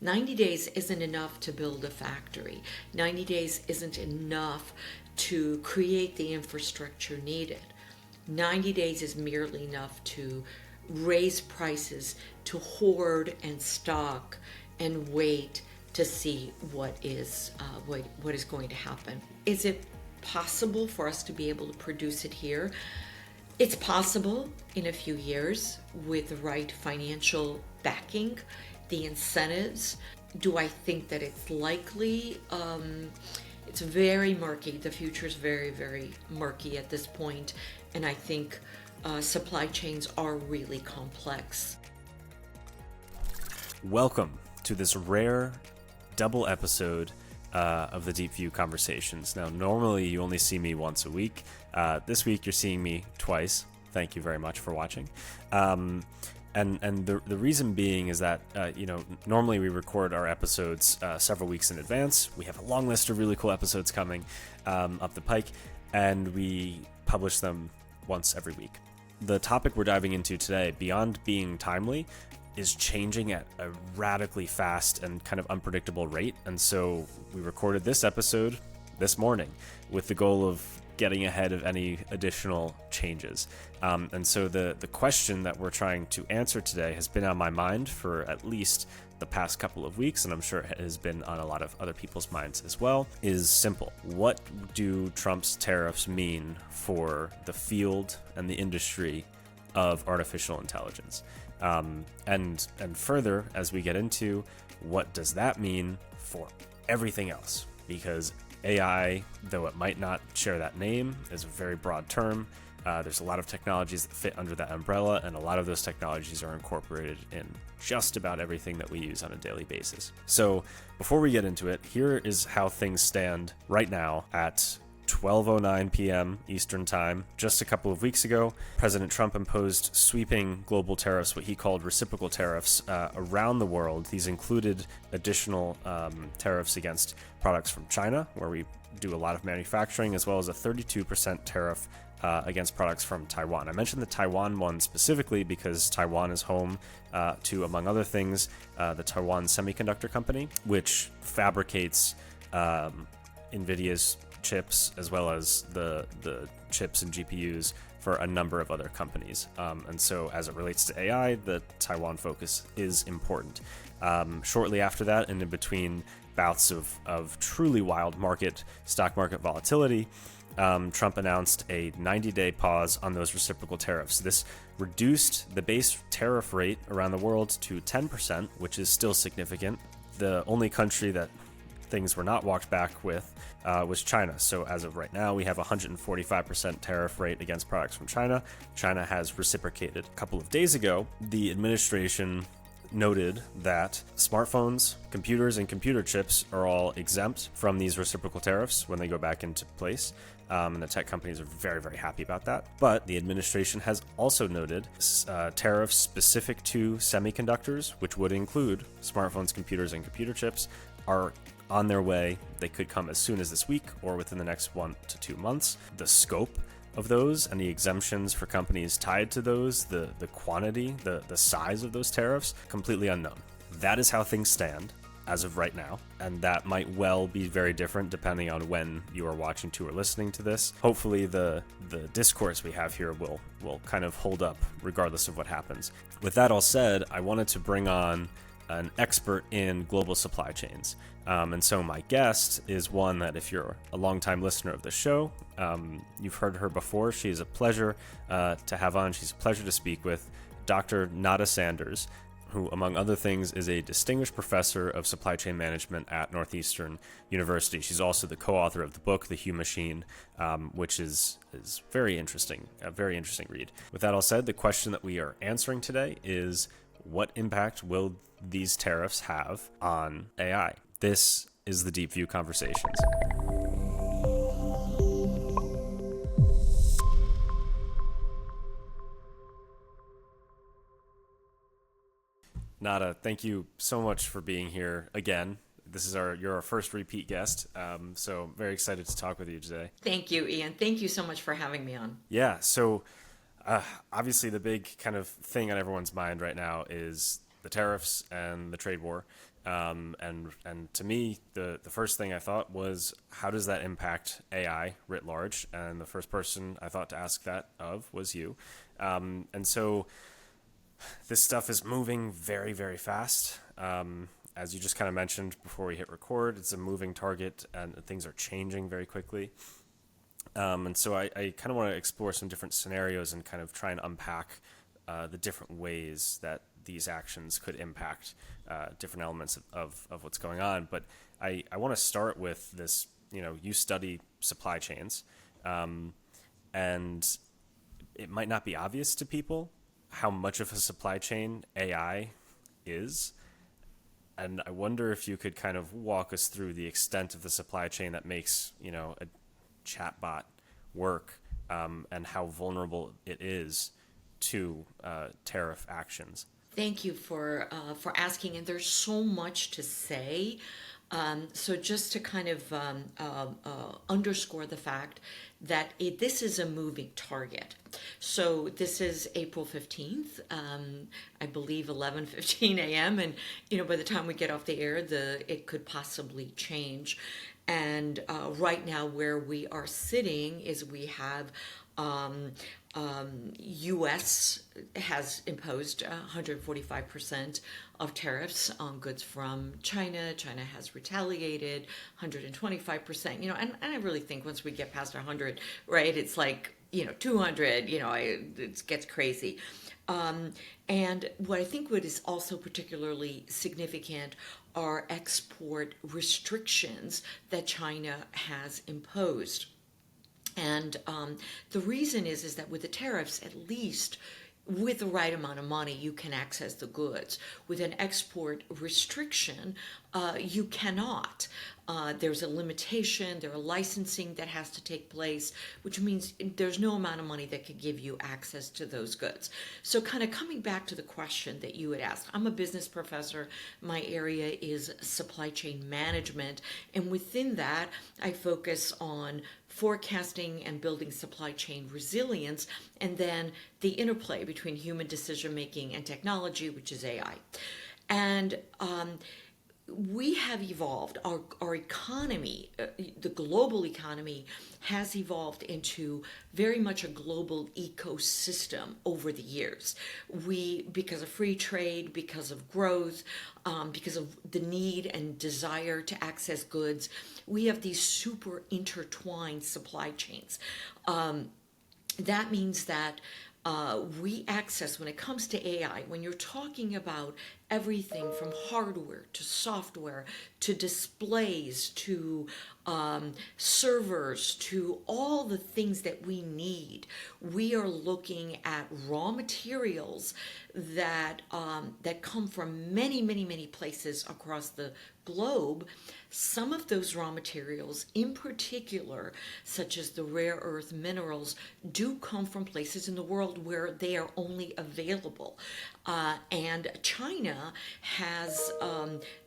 90 days isn't enough to build a factory. 90 days isn't enough to create the infrastructure needed. 90 days is merely enough to raise prices, to hoard and stock and wait to see what is going to happen. Is it possible for us to be able to produce it here? It's possible in a few years with the right financial backing, the incentives. Do I think that it's likely? It's very murky. The future is very, very murky at this point, and I think supply chains are really complex. Welcome to this rare double episode of the Deep View Conversations. Now, normally you only see me once a week. This week you're seeing me twice. Thank you very much for watching. And the reason being is that, normally we record our episodes several weeks in advance. We have a long list of really cool episodes coming up the pike, and we publish them once every week. The topic we're diving into today, beyond being timely, is changing at a radically fast and kind of unpredictable rate. And so we recorded this episode this morning with the goal of getting ahead of any additional changes. And so the question that we're trying to answer today has been on my mind for at least the past couple of weeks, and I'm sure it has been on a lot of other people's minds as well, is simple. What do Trump's tariffs mean for the field and the industry of artificial intelligence? And further, as we get into, what does that mean for everything else? Because AI, though it might not share that name, is a very broad term. There's a lot of technologies that fit under that umbrella, and a lot of those technologies are incorporated in just about everything that we use on a daily basis. So before we get into it, here is how things stand right now at 12:09 p.m. Eastern Time. Just a couple of weeks ago, President Trump imposed sweeping global tariffs, what he called reciprocal tariffs, around the world. These included additional tariffs against products from China, where we do a lot of manufacturing, as well as a 32% tariff against products from Taiwan. I mentioned the Taiwan one specifically because Taiwan is home to, among other things, the Taiwan Semiconductor Company, which fabricates NVIDIA's chips, as well as the chips and GPUs for a number of other companies. And so as it relates to AI, the Taiwan focus is important. Shortly after that, and in between bouts of truly wild stock market volatility, Trump announced a 90-day pause on those reciprocal tariffs. This reduced the base tariff rate around the world to 10%, which is still significant. The only country that things were not walked back with was China. So as of right now, we have a 145% tariff rate against products from China. China has reciprocated. A couple of days ago, the administration noted that smartphones, computers, and computer chips are all exempt from these reciprocal tariffs when they go back into place. And the tech companies are very, very happy about that. But the administration has also noted tariffs specific to semiconductors, which would include smartphones, computers, and computer chips, are on their way. They could come as soon as this week or within the next 1 to 2 months. The scope of those and the exemptions for companies tied to those, the quantity, the size of those tariffs, completely unknown. That is how things stand as of right now, and that might well be very different depending on when you are watching to or listening to this. Hopefully the discourse we have here will kind of hold up regardless of what happens. With that all said, I wanted to bring on an expert in global supply chains. And so my guest is one that, if you're a longtime listener of the show, you've heard her before. She is a pleasure to have on. She's a pleasure to speak with, Dr. Nada Sanders, who, among other things, is a distinguished professor of supply chain management at Northeastern University. She's also the co-author of the book, The Hue Machine, which is very interesting, a very interesting read. With that all said, the question that we are answering today is, what impact will these tariffs have on AI? This is the Deep View Conversations. Nada, thank you so much for being here again. You're our first repeat guest, so very excited to talk with you today. Thank you, Ian. Thank you so much for having me on. Yeah, so obviously the big kind of thing on everyone's mind right now is the tariffs and the trade war. And to me, the first thing I thought was, how does that impact AI writ large? And the first person I thought to ask that of was you. And so this stuff is moving very, very fast. As you just kind of mentioned before we hit record, it's a moving target and things are changing very quickly. And so I kind of want to explore some different scenarios and kind of try and unpack the different ways that these actions could impact different elements of what's going on. But I want to start with this, you study supply chains, and it might not be obvious to people how much of a supply chain AI is. And I wonder if you could kind of walk us through the extent of the supply chain that makes, a chatbot work, and how vulnerable it is to tariff actions. Thank you for asking, and there's so much to say. So just to kind of underscore the fact that this is a moving target. So this is April 15th, I believe 11:15 a.m. And, by the time we get off the air, it could possibly change. And right now where we are sitting is we have U.S. has imposed 145% of tariffs on goods from China. China has retaliated 125%. And I really think once we get past 100, right, it's like 200. It gets crazy. And what I think what is also particularly significant are export restrictions that China has imposed. And the reason is that with the tariffs, at least with the right amount of money, you can access the goods. With an export restriction, you cannot. There's a limitation, there are licensing that has to take place, which means there's no amount of money that could give you access to those goods. So kind of coming back to the question that you had asked, I'm a business professor. My area is supply chain management. And within that, I focus on forecasting and building supply chain resilience, and then the interplay between human decision making and technology, which is AI. And we have evolved, our economy, the global economy has evolved into very much a global ecosystem over the years. Because of free trade, because of growth, because of the need and desire to access goods, we have these super intertwined supply chains. That means that we access, when it comes to AI, when you're talking about everything from hardware to software to displays to servers to all the things that we need, we are looking at raw materials that come from many, many, many places across the globe. Some of those raw materials, in particular, such as the rare earth minerals, do come from places in the world where they are only available. And China has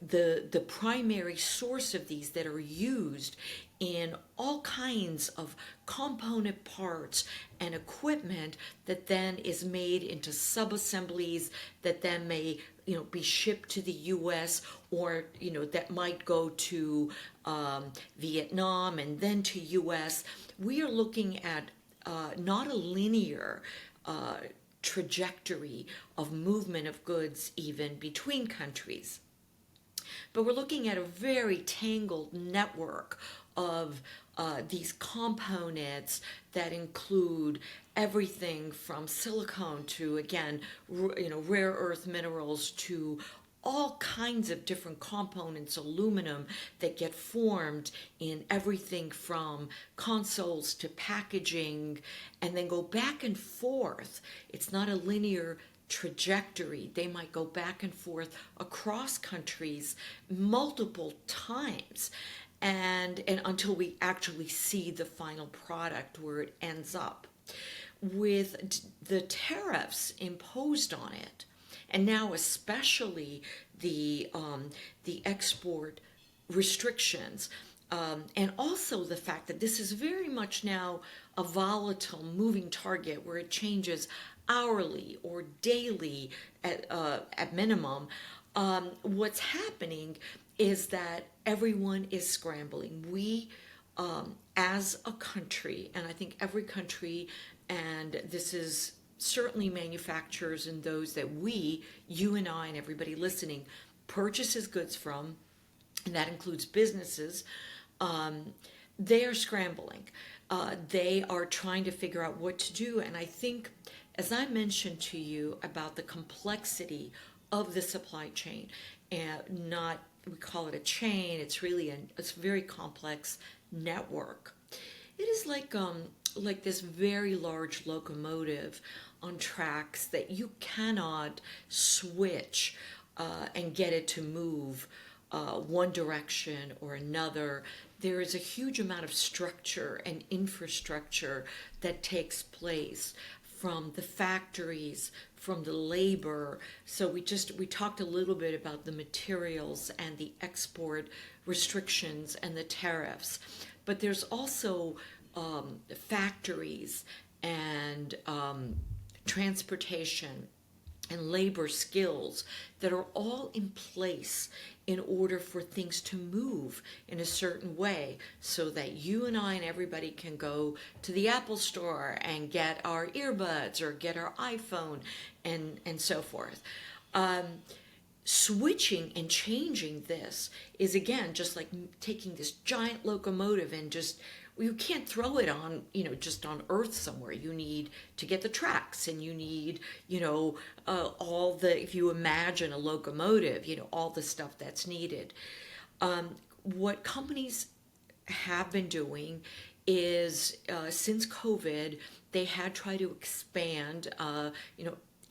the primary source of these that are used in all kinds of component parts and equipment that then is made into sub-assemblies that then may be shipped to the U.S. or that might go to Vietnam and then to U.S. We are looking at not a linear trajectory of movement of goods even between countries, but we're looking at a very tangled network of these components that include everything from silicone to, again, rare earth minerals to all kinds of different components, aluminum, that get formed in everything from consoles to packaging and then go back and forth. It's not a linear trajectory. They might go back and forth across countries multiple times and until we actually see the final product where it ends up. With the tariffs imposed on it, and now especially the export restrictions, and also the fact that this is very much now a volatile moving target where it changes hourly or daily at minimum, What's happening is that everyone is scrambling. We, as a country, and I think every country, and this is certainly manufacturers and those that we, you and I, and everybody listening, purchases goods from, and that includes businesses, they are scrambling. They are trying to figure out what to do. And I think, as I mentioned to you about the complexity of the supply chain, and not, we call it a chain, it's really it's a very complex network. It is like this very large locomotive on tracks that you cannot switch and get it to move one direction or another. There is a huge amount of structure and infrastructure that takes place from the factories, from the labor. So we talked a little bit about the materials and the export restrictions and the tariffs, but there's also factories and transportation and labor skills that are all in place in order for things to move in a certain way so that you and I and everybody can go to the Apple store and get our earbuds or get our iPhone and so forth. Switching and changing this is, again, just like taking this giant locomotive and just, you can't throw it on, just on Earth somewhere. You need to get the tracks, and you need, all the, if you imagine a locomotive, all the stuff that's needed. What companies have been doing is, since COVID, they had tried to expand,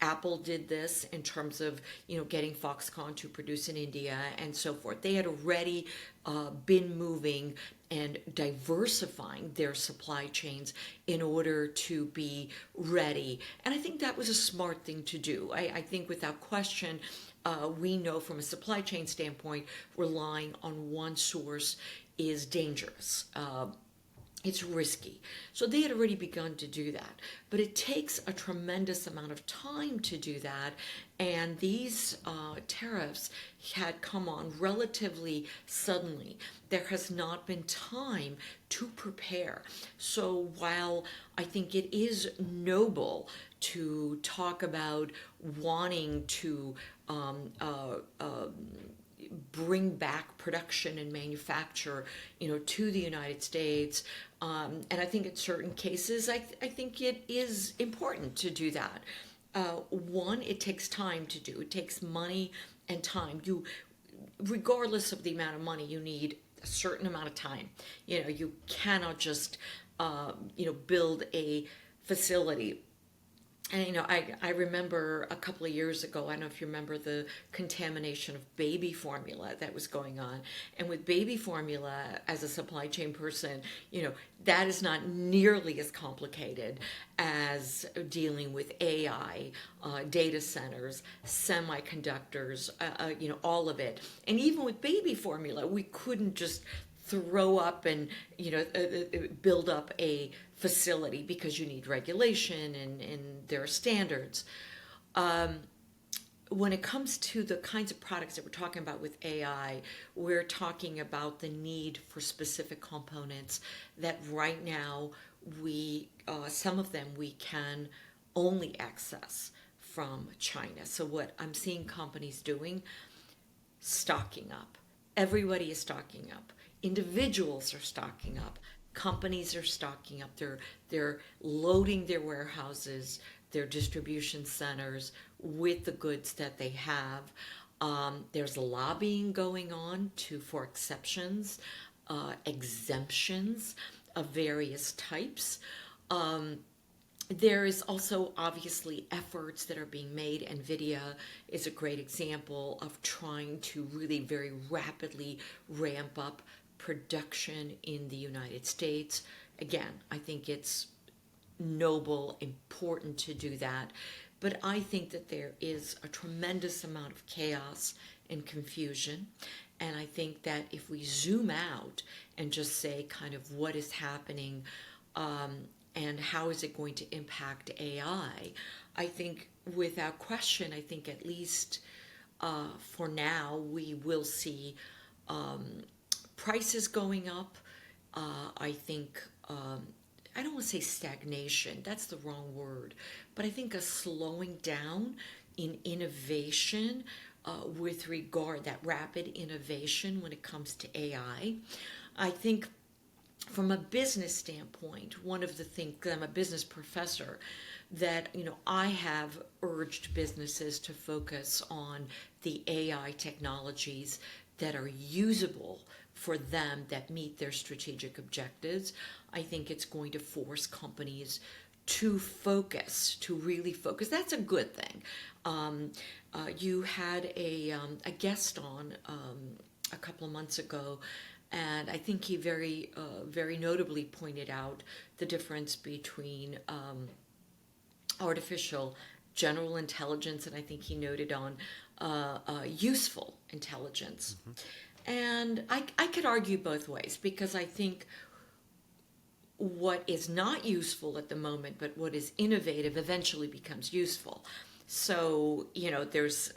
Apple did this in terms of, getting Foxconn to produce in India and so forth. They had already been moving and diversifying their supply chains in order to be ready. And I think that was a smart thing to do. I think without question, we know from a supply chain standpoint, relying on one source is dangerous. It's risky. So they had already begun to do that. But it takes a tremendous amount of time to do that. And these tariffs had come on relatively suddenly. There has not been time to prepare. So while I think it is noble to talk about wanting to bring back production and manufacture, to the United States. And I think in certain cases, I think it is important to do that. One, it takes time to do. It takes money and time. Regardless of the amount of money, you need a certain amount of time. You cannot just, build a facility. And I remember a couple of years ago, I don't know if you remember the contamination of baby formula that was going on. And with baby formula, as a supply chain person, that is not nearly as complicated as dealing with AI, data centers, semiconductors, all of it. And even with baby formula, we couldn't just throw up and build up a facility because you need regulation and there are standards. When it comes to the kinds of products that we're talking about with AI, we're talking about the need for specific components that right now some of them we can only access from China. So what I'm seeing companies doing, stocking up. Everybody is stocking up. Individuals are stocking up. Companies are stocking up. They're loading their warehouses, their distribution centers with the goods that they have. There's lobbying going on for exceptions, exemptions of various types. There is also obviously efforts that are being made. NVIDIA is a great example of trying to really very rapidly ramp up production in the United States. Again, I think it's noble, important to do that. But I think that there is a tremendous amount of chaos and confusion. And I think that if we zoom out and just say kind of what is happening and how is it going to impact AI, I think without question, I think at least for now, we will see prices going up. I think, I don't want to say stagnation, that's the wrong word, but I think a slowing down in innovation with regard that rapid innovation when it comes to AI. I think from a business standpoint, one of the things, I'm a business professor, that I have urged businesses to focus on the AI technologies that are usable for them, that meet their strategic objectives. I think it's going to force companies to focus, to really focus. That's a good thing. You had a guest on a couple of months ago, and I think he very notably pointed out the difference between artificial general intelligence, and I think he noted on useful intelligence. And I could argue both ways, because I think what is not useful at the moment, but what is innovative, eventually becomes useful. So, there's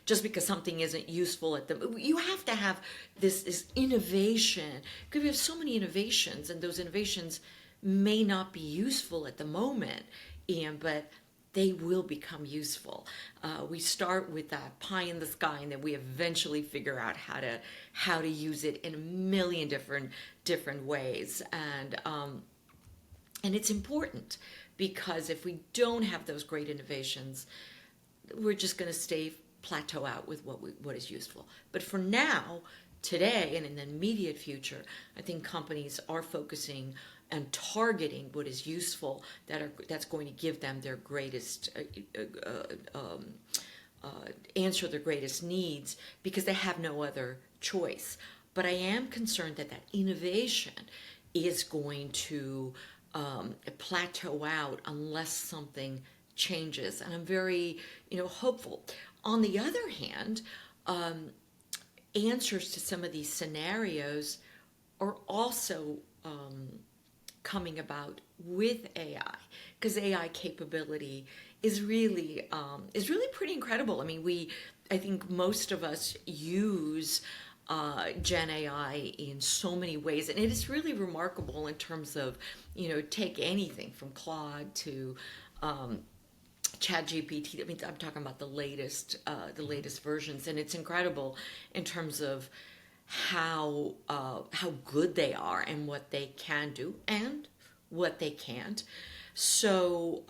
just because something isn't useful you have to have this innovation, because we have so many innovations, and those innovations may not be useful at the moment, but they will become useful. We start with that pie in the sky, and then we eventually figure out how to use it in a million different ways, and it's important, because if we don't have those great innovations, we're just going to plateau out with what is useful. But for now, today, and in the immediate future, I think companies are focusing and targeting what is useful, that's going to give them their greatest answer their greatest needs, because they have no other choice. But I am concerned that innovation is going to plateau out unless something changes, and I'm very hopeful. On the other hand, answers to some of these scenarios are also coming about with AI, because AI capability is really pretty incredible. I mean, I think most of us use Gen AI in so many ways, and it is really remarkable in terms of, take anything from Claude to ChatGPT. I mean, I'm talking about the latest versions, and it's incredible in terms of how good they are, and what they can do and what they can't. So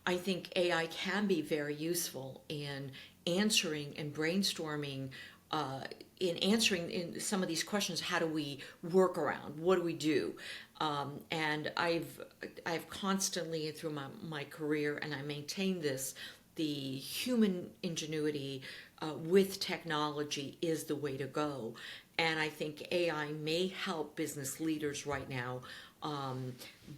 I think AI can be very useful in answering and brainstorming, in answering in some of these questions. How do we work around? What do we do? And I've constantly through my career, and I maintain this, the human ingenuity with technology is the way to go. And I think AI may help business leaders right now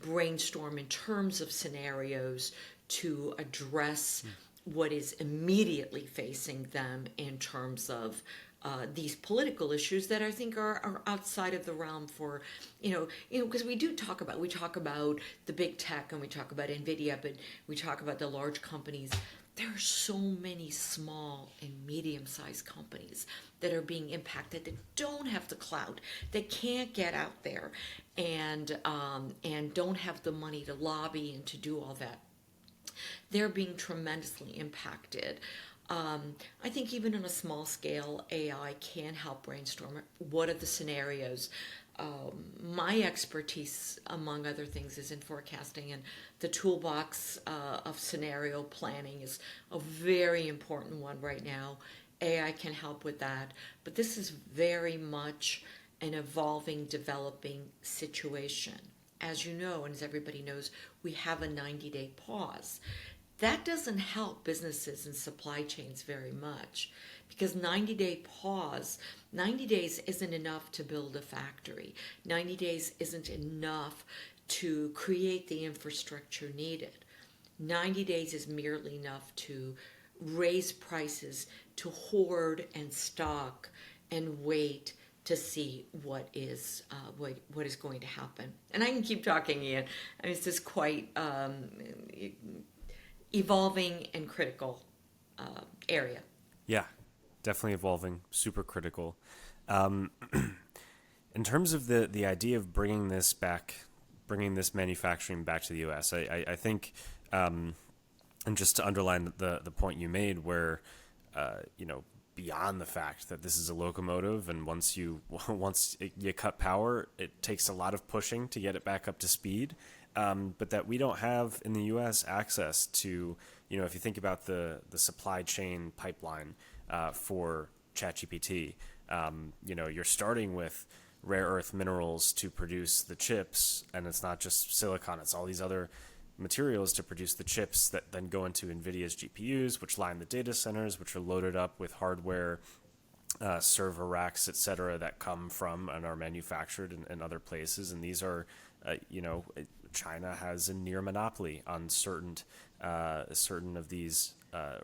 brainstorm in terms of scenarios to address what is immediately facing them in terms of these political issues that I think are outside of the realm for, because we talk about the big tech, and we talk about NVIDIA, but we talk about the large companies. There are so many small and medium-sized companies that are being impacted, that don't have the clout, that can't get out there, and don't have the money to lobby and to do all that. They're being tremendously impacted. I think even on a small scale, AI can help brainstorm what are the scenarios. My expertise, among other things, is in forecasting, and the toolbox of scenario planning is a very important one right now. AI can help with that, but this is very much an evolving, developing situation. As you know, and as everybody knows, we have a 90-day pause. That doesn't help businesses and supply chains very much, because 90 days isn't enough to build a factory. 90 days isn't enough to create the infrastructure needed. 90 days is merely enough to raise prices, to hoard and stock and wait to see what is going to happen. And I can keep talking, Ian. I mean, it's just quite evolving and critical area. Yeah, definitely evolving, super critical. Um, in terms of the idea of bringing this back, bringing this manufacturing back to the U.S., I think, and just to underline the point you made, where beyond the fact that this is a locomotive, and once you cut power, it takes a lot of pushing to get it back up to speed. But that we don't have in the U.S. access to, if you think about the supply chain pipeline for ChatGPT, you're starting with rare earth minerals to produce the chips, and it's not just silicon; it's all these other materials to produce the chips that then go into NVIDIA's GPUs, which line the data centers, which are loaded up with hardware, server racks, etc., that come from and are manufactured in other places. And these are, China has a near monopoly on certain of these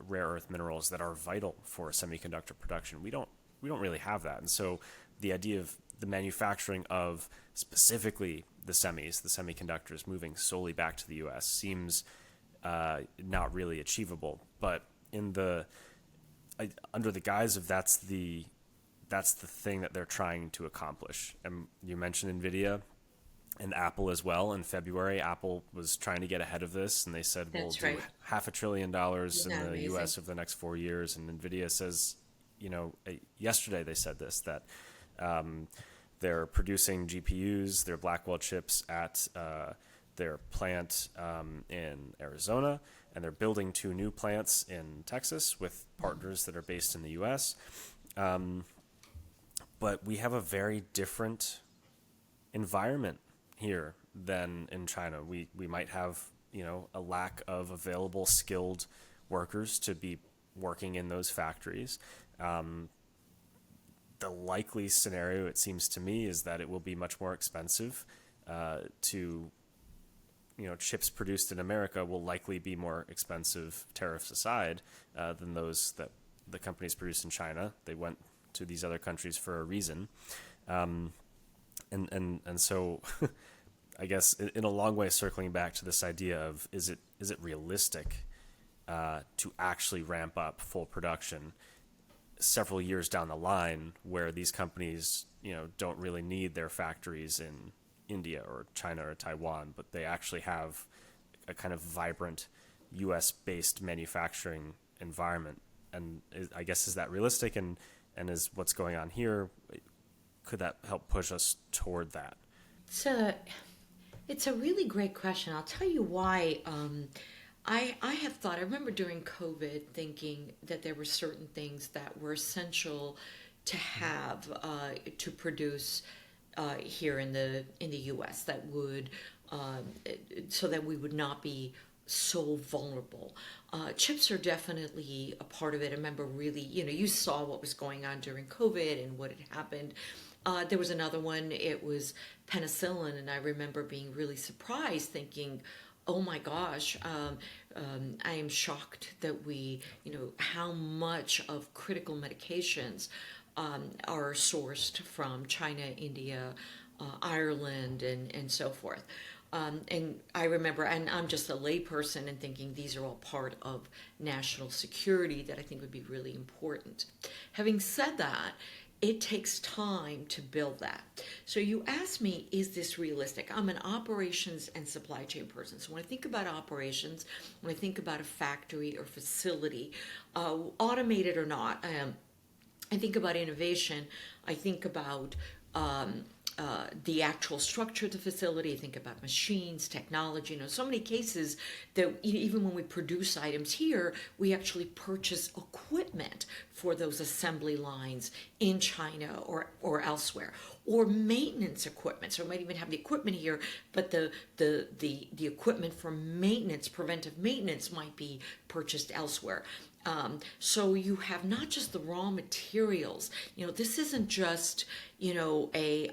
rare earth minerals that are vital for semiconductor production. We don't really have that, and so the idea of the manufacturing of specifically the semiconductors, moving solely back to the U.S. seems not really achievable. But under the guise of that's the thing that they're trying to accomplish. And you mentioned NVIDIA and Apple as well. In February, Apple was trying to get ahead of this, and they said we'll That's do right. $500 billion Isn't in that the amazing? U.S. over the next 4 years. And NVIDIA says, yesterday they said this, that they're producing GPUs, their Blackwell chips at their plant in Arizona, and they're building 2 new plants in Texas with partners that are based in the U.S. But we have a very different environment here than in China. We might have a lack of available skilled workers to be working in those factories. The likely scenario, it seems to me, is that it will be much more expensive to chips produced in America will likely be more expensive, tariffs aside, than those that the companies produced in China. They went to these other countries for a reason. And so I guess in a long way, circling back to this idea of is it realistic to actually ramp up full production several years down the line, where these companies don't really need their factories in India or China or Taiwan, but they actually have a kind of vibrant U.S. based manufacturing environment. And I guess, is that realistic, and is what's going on here, could that help push us toward that? It's a it's a really great question. I'll tell you why. I have thought. I remember during COVID thinking that there were certain things that were essential to have to produce here in the U.S. that would so that we would not be so vulnerable. Chips are definitely a part of it. I remember really, you saw what was going on during COVID and what had happened. There was another one, it was penicillin, and I remember being really surprised, thinking, oh my gosh, I am shocked that how much of critical medications are sourced from China, India, Ireland, and so forth. And I remember, and I'm just a layperson, and thinking these are all part of national security that I think would be really important. Having said that, it takes time to build that. So you asked me, is this realistic? I'm an operations and supply chain person. So when I think about operations, when I think about a factory or facility, automated or not, I think about innovation. I think about the actual structure of the facility. I think about machines, technology. So many cases that even when we produce items here, we actually purchase equipment for those assembly lines in China or elsewhere, or maintenance equipment. So we might even have the equipment here, but the equipment for maintenance, preventive maintenance, might be purchased elsewhere. So you have not just the raw materials. This isn't just a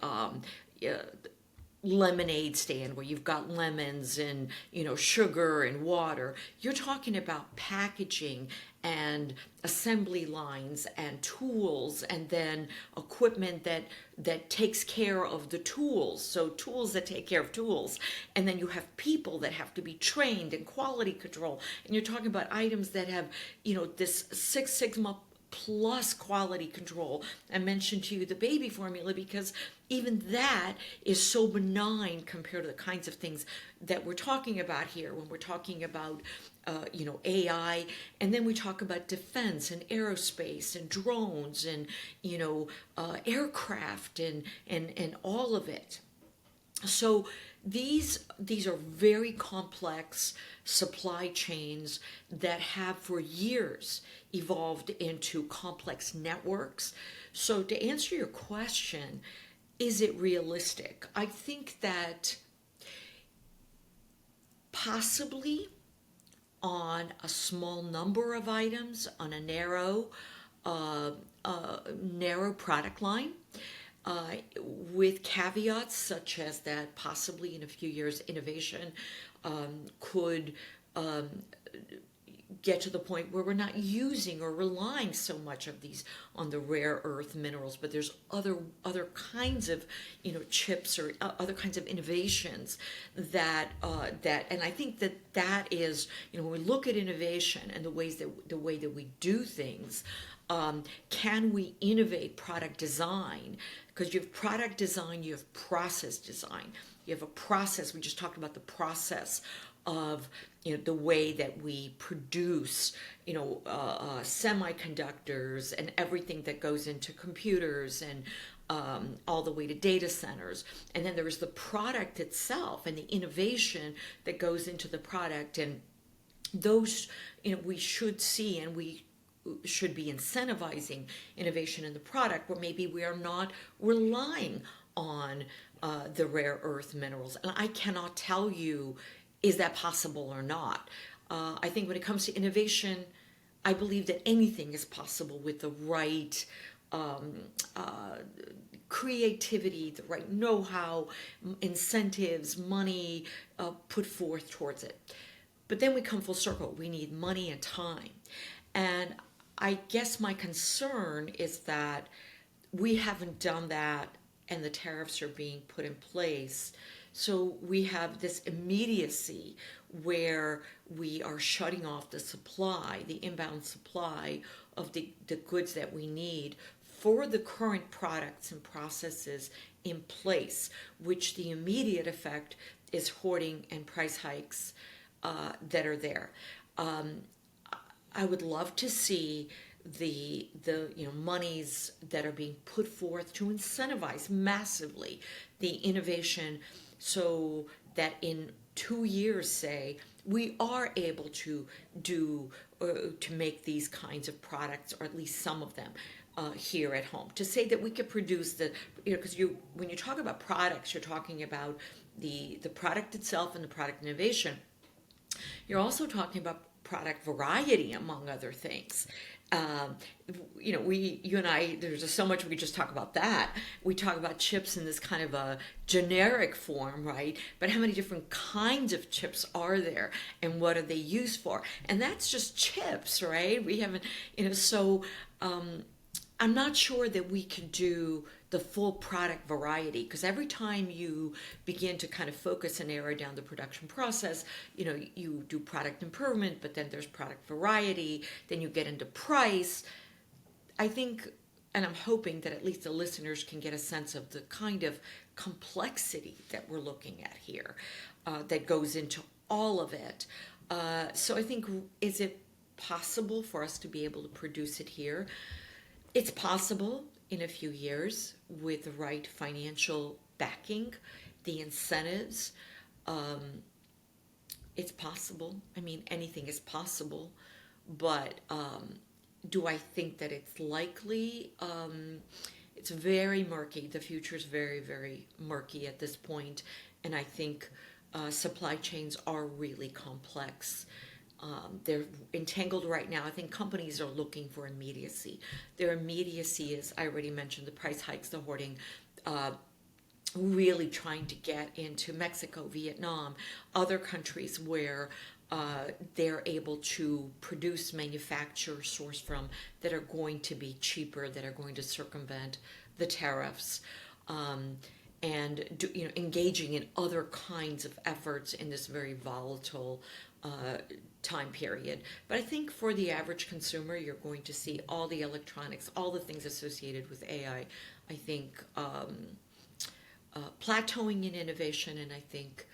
lemonade stand where you've got lemons and sugar and water. You're talking about packaging and assembly lines and tools, and then equipment that takes care of the tools. So tools that take care of tools, and then you have people that have to be trained in quality control. And you're talking about items that have this Six Sigma plus quality control. I mentioned to you the baby formula because even that is so benign compared to the kinds of things that we're talking about here when we're talking about AI, and then we talk about defense and aerospace and drones and aircraft and all of it. So these are very complex supply chains that have for years evolved into complex networks. So to answer your question, is it realistic? I think that possibly on a small number of items, on a narrow product line, with caveats such as that possibly in a few years innovation could get to the point where we're not using or relying so much of these on the rare earth minerals, but there's other kinds of chips or other kinds of innovations that and I think that is when we look at innovation and the way that we do things. Can we innovate product design? Because you have product design, you have process design. You have a process. We just talked about the process of the way that we produce semiconductors and everything that goes into computers and all the way to data centers. And then there's the product itself and the innovation that goes into the product. And those we should see, and we should be incentivizing innovation in the product where maybe we are not relying on the rare earth minerals. And I cannot tell you, is that possible or not? I think when it comes to innovation, I believe that anything is possible with the right creativity, the right know-how, incentives, money put forth towards it. But then we come full circle. We need money and time. And I guess my concern is that we haven't done that and the tariffs are being put in place. So we have this immediacy where we are shutting off the supply, the inbound supply of the goods that we need for the current products and processes in place, which the immediate effect is hoarding and price hikes that are there. I would love to see the monies that are being put forth to incentivize massively the innovation, so that in 2 years, say, we are able to do to make these kinds of products, or at least some of them, here at home. To say that we could produce because when you talk about products, you're talking about the product itself and the product innovation. You're also talking about product variety, among other things. You and I, there's just so much we could just talk about that. We talk about chips in this kind of a generic form, right? But how many different kinds of chips are there, and what are they used for? And that's just chips, right? We haven't, so I'm not sure that we can do the full product variety, because every time you begin to kind of focus and narrow down the production process, you do product improvement, but then there's product variety, then you get into price. I think, and I'm hoping that at least the listeners can get a sense of the kind of complexity that we're looking at here that goes into all of it. So I think, is it possible for us to be able to produce it here? It's possible in a few years with the right financial backing, the incentives. It's possible. I mean, anything is possible. But do I think that it's likely? It's very murky. The future is very, very murky at this point. And I think supply chains are really complex. They're entangled right now. I think companies are looking for immediacy. Their immediacy is, I already mentioned, the price hikes, the hoarding, really trying to get into Mexico, Vietnam, other countries where they're able to produce, manufacture, source from, that are going to be cheaper, that are going to circumvent the tariffs. And engaging in other kinds of efforts in this very volatile time period. But I think for the average consumer, you're going to see all the electronics, all the things associated with AI. I think plateauing in innovation, and I think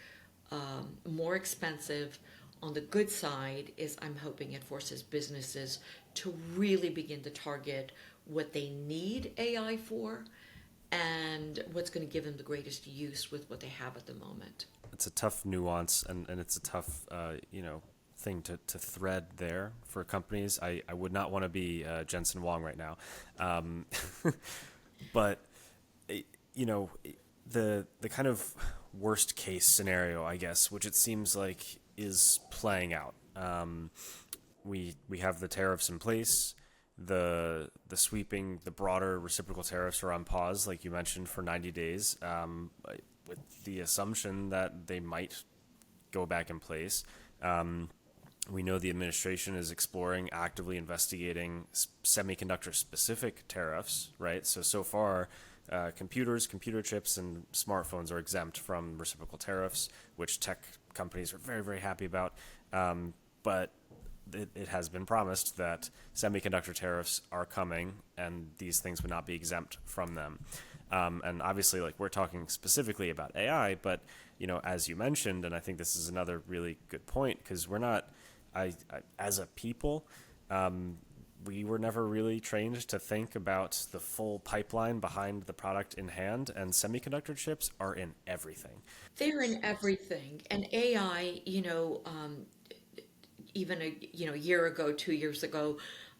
more expensive. On the good side is I'm hoping it forces businesses to really begin to target what they need AI for and what's going to give them the greatest use with what they have at the moment. It's a tough nuance, and it's a tough, thing to thread there for companies. I would not want to be Jensen Huang right now. Um, but, you know, the kind of worst case scenario, I guess, which it seems like is playing out. We have the tariffs in place. The broader reciprocal tariffs are on pause, like you mentioned, for 90 days, with the assumption that they might go back in place. We know the administration is exploring, actively investigating semiconductor specific tariffs, right? So far, computers, computer chips, and smartphones are exempt from reciprocal tariffs, which tech companies are very, very happy about. But it has been promised that semiconductor tariffs are coming and these things would not be exempt from them. And obviously, like, we're talking specifically about AI, but, as you mentioned, and I think this is another really good point, because we're not, as a people, we were never really trained to think about the full pipeline behind the product in hand, and semiconductor chips are in everything. They're in everything, and AI, even a year ago, 2 years ago,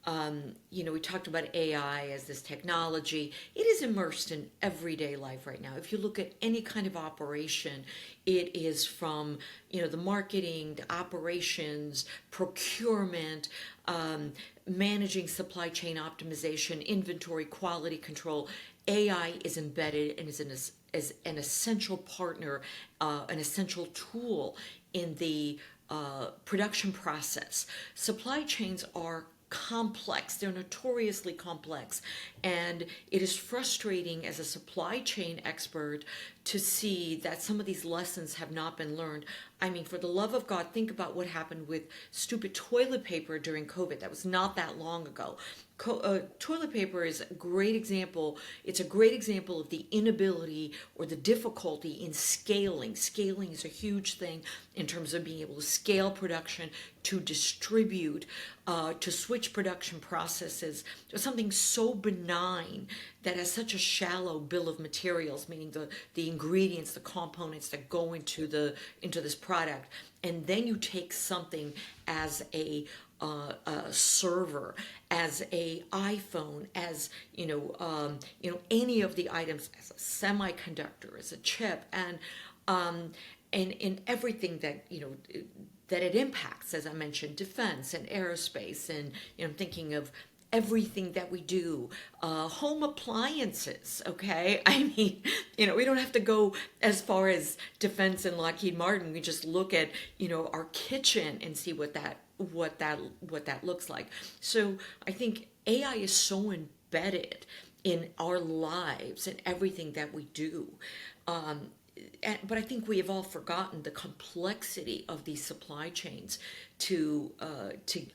we talked about AI as this technology. It is immersed in everyday life right now. If you look at any kind of operation, it is from the marketing, the operations, procurement, managing supply chain optimization, inventory quality control. AI is embedded and is an essential partner, an essential tool in the production process. Supply chains are complex. They're notoriously complex. And it is frustrating as a supply chain expert to see that some of these lessons have not been learned. I mean, for the love of God, think about what happened with stupid toilet paper during COVID. That was not that long ago. Toilet paper is a great example. It's a great example of the inability or the difficulty in scaling. Scaling is a huge thing in terms of being able to scale production, to distribute, to switch production processes to something so benign that has such a shallow bill of materials, meaning the ingredients, the components that go into this product, and then you take something as a server, as a iPhone, as any of the items, as a semiconductor, as a chip, and in everything that it impacts, as I mentioned, defense and aerospace, and I'm thinking of everything that we do, home appliances. Okay, I mean, we don't have to go as far as defense and Lockheed Martin. We just look at our kitchen and see what that looks like. So I think AI is so embedded in our lives and everything that we do. But I think we have all forgotten the complexity of these supply chains to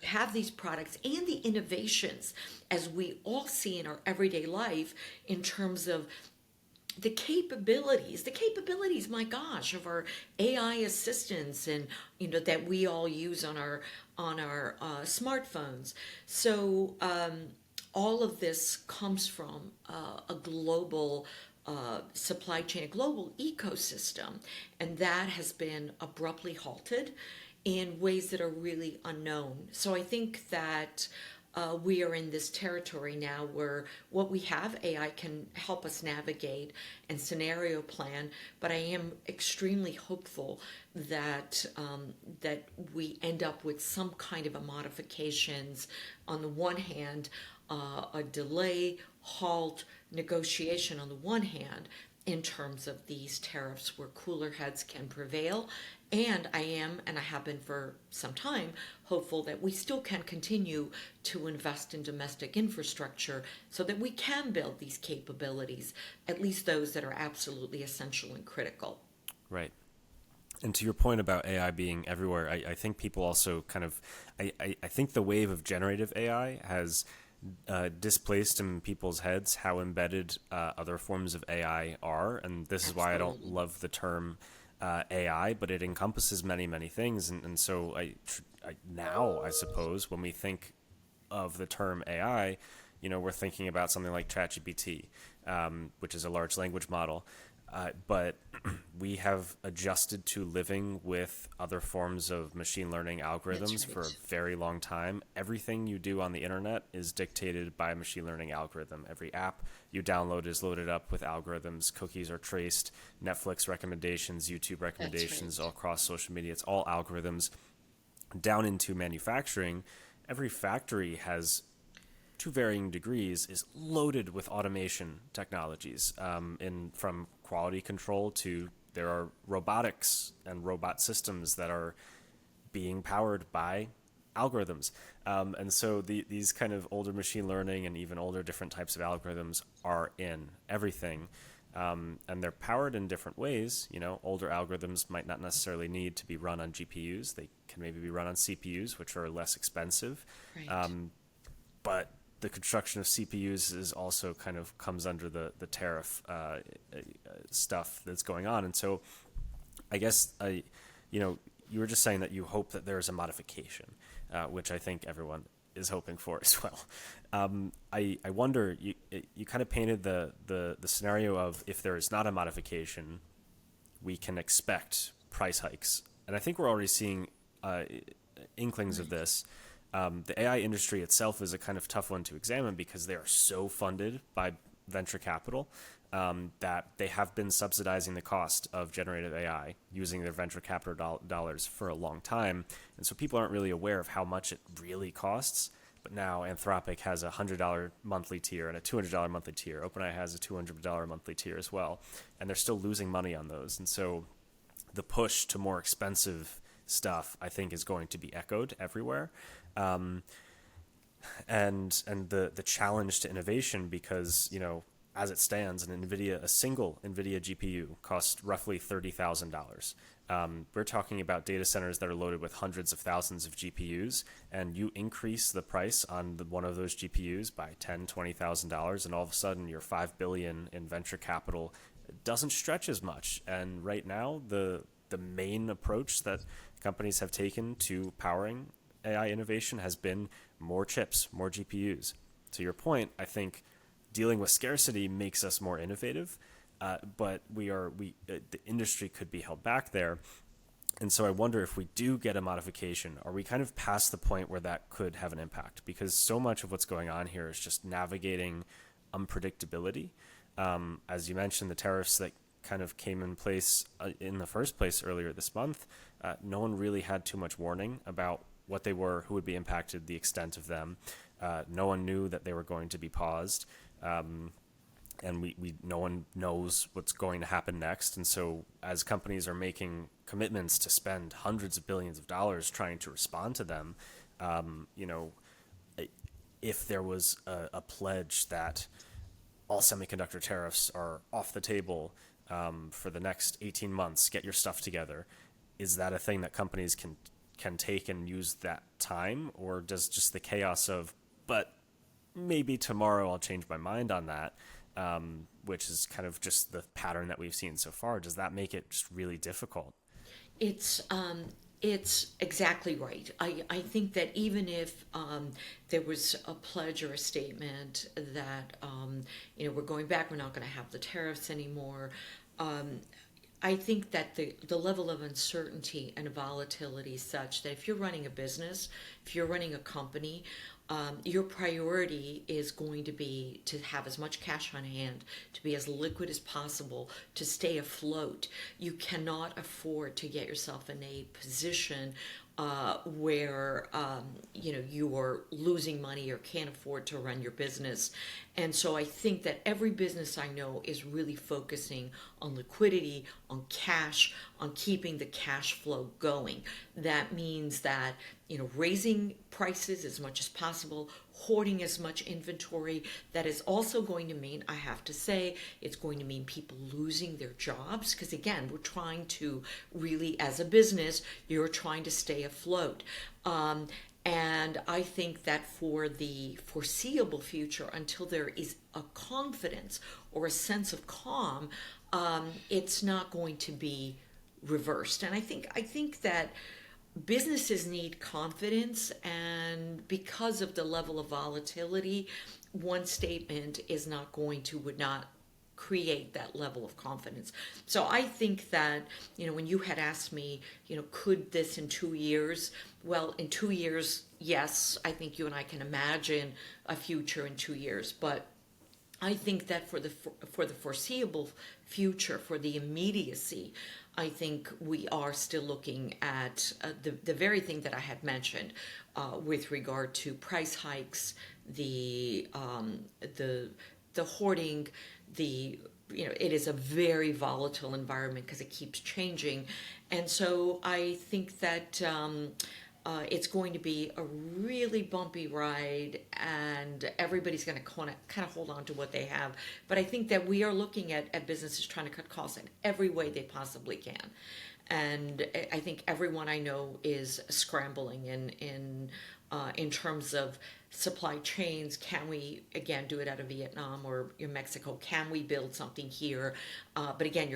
have these products and the innovations, as we all see in our everyday life, in terms of the capabilities, my gosh, of our AI assistants, and that we all use on our smartphones. So all of this comes from a global supply chain, a global ecosystem, and that has been abruptly halted in ways that are really unknown. So I think that we are in this territory now where what we have, AI can help us navigate and scenario plan, but I am extremely hopeful that that we end up with some kind of a modifications. On the one hand, a delay, halt, negotiation on the one hand, in terms of these tariffs where cooler heads can prevail. And I have been for some time, hopeful that we still can continue to invest in domestic infrastructure so that we can build these capabilities, at least those that are absolutely essential and critical. Right. And to your point about AI being everywhere, I think people also kind of, I think the wave of generative AI has displaced in people's heads how embedded other forms of AI are. And this is why I don't Absolutely. love the term AI, but it encompasses many, many things. And so now, I suppose, when we think of the term AI, we're thinking about something like ChatGPT, which is a large language model. But we have adjusted to living with other forms of machine learning That's algorithms for a right. very long time. Everything you do on the internet is dictated by a machine learning algorithm. Every app you download is loaded up with algorithms. Cookies are traced. Netflix recommendations, YouTube That's recommendations, all right. across social media. It's all algorithms. Down into manufacturing, every factory has, to varying degrees, is loaded with automation technologies, in from quality control to there are robotics and robot systems that are being powered by algorithms. And so these kind of older machine learning and even older different types of algorithms are in everything. And they're powered in different ways. Older algorithms might not necessarily need to be run on GPUs. They can maybe be run on CPUs, which are less expensive. Right. But the construction of CPUs is also kind of comes under the tariff stuff that's going on. And so I guess you were just saying that you hope that there's a modification, which I think everyone is hoping for as well. I wonder, you kind of painted the scenario of if there is not a modification, we can expect price hikes. And I think we're already seeing inklings of Right. this. The AI industry itself is a kind of tough one to examine because they are so funded by venture capital, that they have been subsidizing the cost of generative AI using their venture capital dollars for a long time. And so people aren't really aware of how much it really costs. But now Anthropic has a $100 monthly tier and a $200 monthly tier. OpenAI has a $200 monthly tier as well. And they're still losing money on those. And so the push to more expensive stuff, I think, is going to be echoed everywhere. Um, and the challenge to innovation, because as it stands, a single NVIDIA GPU costs roughly $30,000. We're talking about data centers that are loaded with hundreds of thousands of GPUs, and you increase the price on one of those GPUs by $10,000, $20,000, and all of a sudden your $5 billion in venture capital doesn't stretch as much. And right now, the main approach that companies have taken to powering AI innovation has been more chips, more GPUs. To your point, I think dealing with scarcity makes us more innovative, but the industry could be held back there. And so I wonder, if we do get a modification, are we kind of past the point where that could have an impact? Because so much of what's going on here is just navigating unpredictability. As you mentioned, the tariffs that kind of came in place in the first place earlier this month, no one really had too much warning about what they were, who would be impacted, the extent of them. No one knew that they were going to be paused. And no one knows what's going to happen next. And so as companies are making commitments to spend hundreds of billions of dollars trying to respond to them, um, you know, if there was a pledge that all semiconductor tariffs are off the table for the next 18 months, get your stuff together, is that a thing that companies can take and use that time? Or does just the chaos of, but maybe tomorrow I'll change my mind on that, which is kind of just the pattern that we've seen so far, does that make it just really difficult? It's it's exactly right. I think that even if there was a pledge or a statement that we're going back, we're not going to have the tariffs anymore. I think that the level of uncertainty and volatility is such that if you're running a business, if you're running a company, your priority is going to be to have as much cash on hand, to be as liquid as possible, to stay afloat. You cannot afford to get yourself in a position where you are losing money or can't afford to run your business. And so I think that every business I know is really focusing on liquidity, on cash, on keeping the cash flow going. That means that, raising prices as much as possible, hoarding as much inventory. That is also going to mean, I have to say, it's going to mean people losing their jobs, because again, we're trying to really, as a business, you're trying to stay afloat. And I think that for the foreseeable future, until there is a confidence or a sense of calm, it's not going to be reversed. And I think that businesses need confidence, and because of the level of volatility, one statement would not create that level of confidence. So I think that, when you had asked me, could this in 2 years? Well, in 2 years, yes, I think you and I can imagine a future in 2 years. But I think that for the foreseeable future, for the immediacy, I think we are still looking at the very thing that I had mentioned with regard to price hikes, the hoarding, it is a very volatile environment because it keeps changing. And so I think that it's going to be a really bumpy ride, and everybody's going to kind of hold on to what they have. But I think that we are looking at businesses trying to cut costs in every way they possibly can. And I think everyone I know is scrambling in terms of supply chains. Can we again do it out of Vietnam or Mexico? Can we build something here? But again,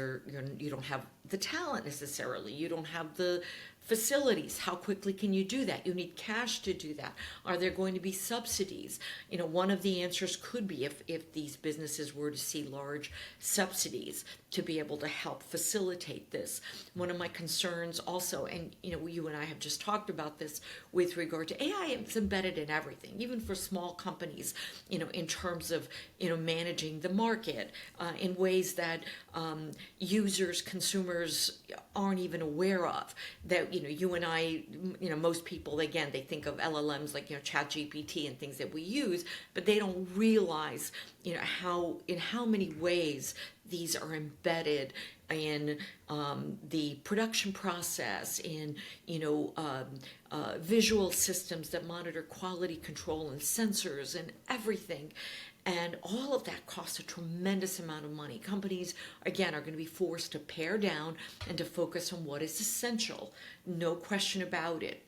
you don't have the talent necessarily. You don't have the facilities. How quickly can you do that? You need cash to do that. Are there going to be subsidies? One of the answers could be if these businesses were to see large subsidies to be able to help facilitate this. One of my concerns also, and you and I have just talked about this with regard to AI, it's embedded in everything, even for small companies, in terms of, managing the market in ways that users, consumers aren't even aware of. That, you and I, most people, again, they think of LLMs like, ChatGPT and things that we use, but they don't realize, in how many ways these are embedded in the production process, in visual systems that monitor quality control and sensors and everything. And all of that costs a tremendous amount of money. Companies, again, are going to be forced to pare down and to focus on what is essential. No question about it.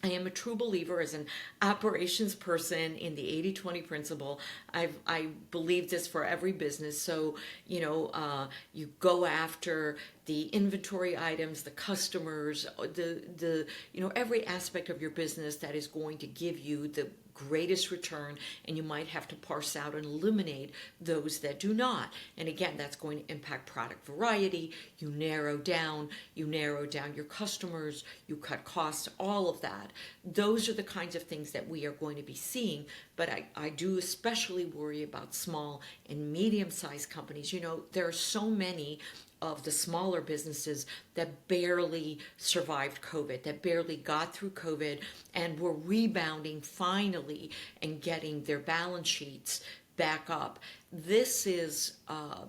I am a true believer as an operations person in the 80-20 principle. I believe this for every business. So, you go after the inventory items, the customers, the every aspect of your business that is going to give you the greatest return, and you might have to parse out and eliminate those that do not. And again, that's going to impact product variety. You narrow down your customers, you cut costs, all of that. Those are the kinds of things that we are going to be seeing. But I do especially worry about small and medium-sized companies. There are so many of the smaller businesses that barely survived COVID, that barely got through COVID, and were rebounding finally and getting their balance sheets back up. This is a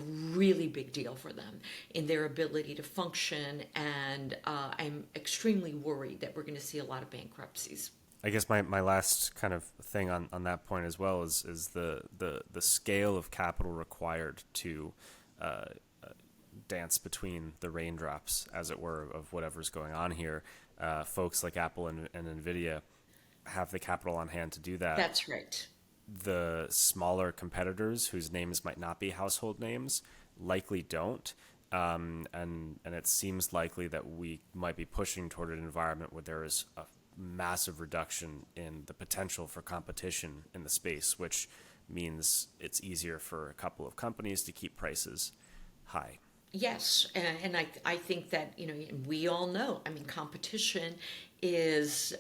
really big deal for them in their ability to function, and I'm extremely worried that we're going to see a lot of bankruptcies. I guess my last kind of thing on that point as well is the scale of capital required to dance between the raindrops, as it were, of whatever's going on here. Folks like Apple and NVIDIA have the capital on hand to do that. That's right. The smaller competitors, whose names might not be household names, likely don't. And it seems likely that we might be pushing toward an environment where there is a massive reduction in the potential for competition in the space, which means it's easier for a couple of companies to keep prices high. Yes, and I think that, we all know, competition is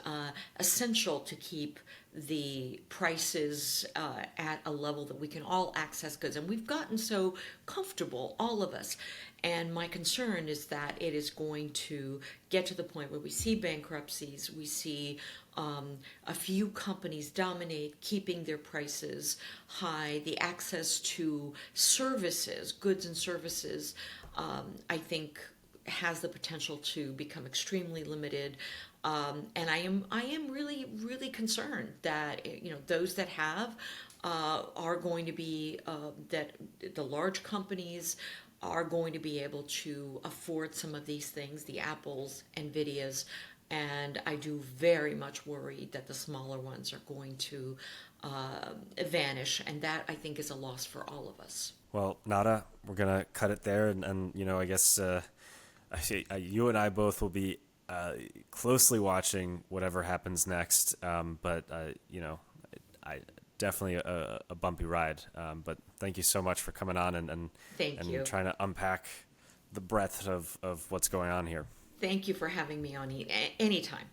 essential to keep the prices at a level that we can all access goods. And we've gotten so comfortable, all of us. And my concern is that it is going to get to the point where we see bankruptcies, we see a few companies dominate, keeping their prices high. The access to services, goods and services, I think has the potential to become extremely limited. And I am really, really concerned that those that have are going to be that the large companies are going to be able to afford some of these things, the Apples, Nvidias, and I do very much worry that the smaller ones are going to vanish, and that I think is a loss for all of us. Well, Nada, we're gonna cut it there, and I guess you and I both will be closely watching whatever happens next. But I definitely a bumpy ride. But thank you so much for coming on and Thank you. trying to unpack the breadth of what's going on here. Thank you for having me on. Anytime.